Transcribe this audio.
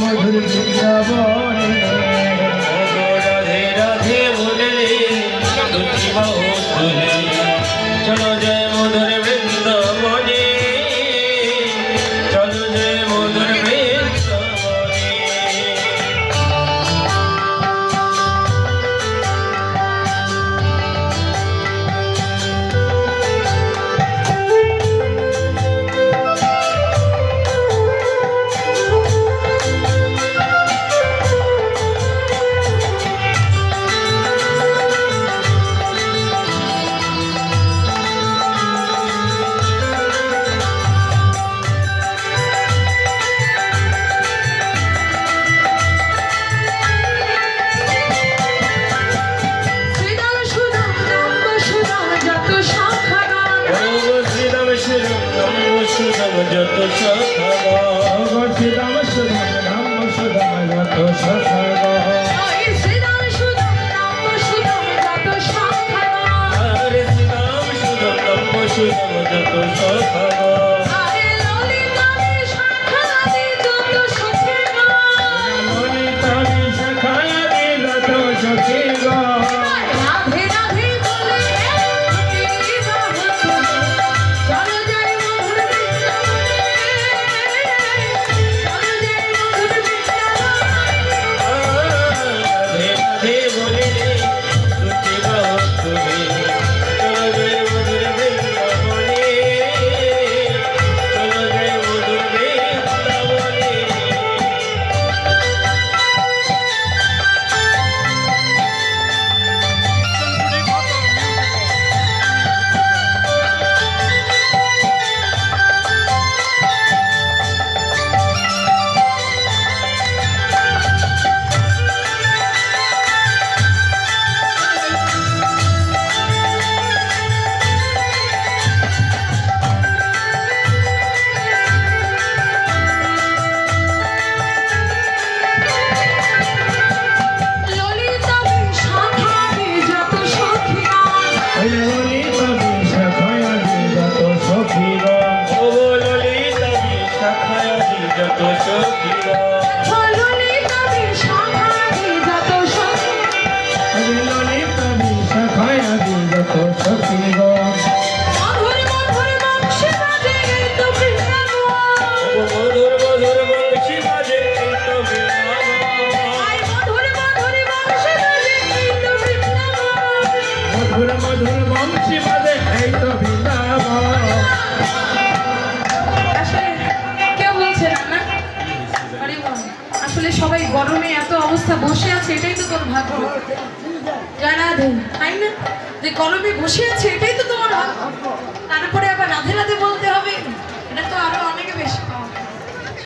মধুর বৃন্দাবনে রাধে রাধে বলে চলো জয় মধুর বৃন্দাবনে চলো জয় মধুর বৃন্দাবনে যত সখা শ্রীরাম সুদাম রাম সুদাম যত সখা শ্রীরাম সুদাম রাম সুদাম যত সখা সবাই গরমে এত অবস্থা বসে আছে, এটাই তো তোর ভাগ্য। রাধে তাই না, যে গরমে বসে আছে এটাই তো তোমার ভাগ্য। তারপরে আবার রাধে রাধে বলতে হবে, এটা তো আরো অনেক বেশি।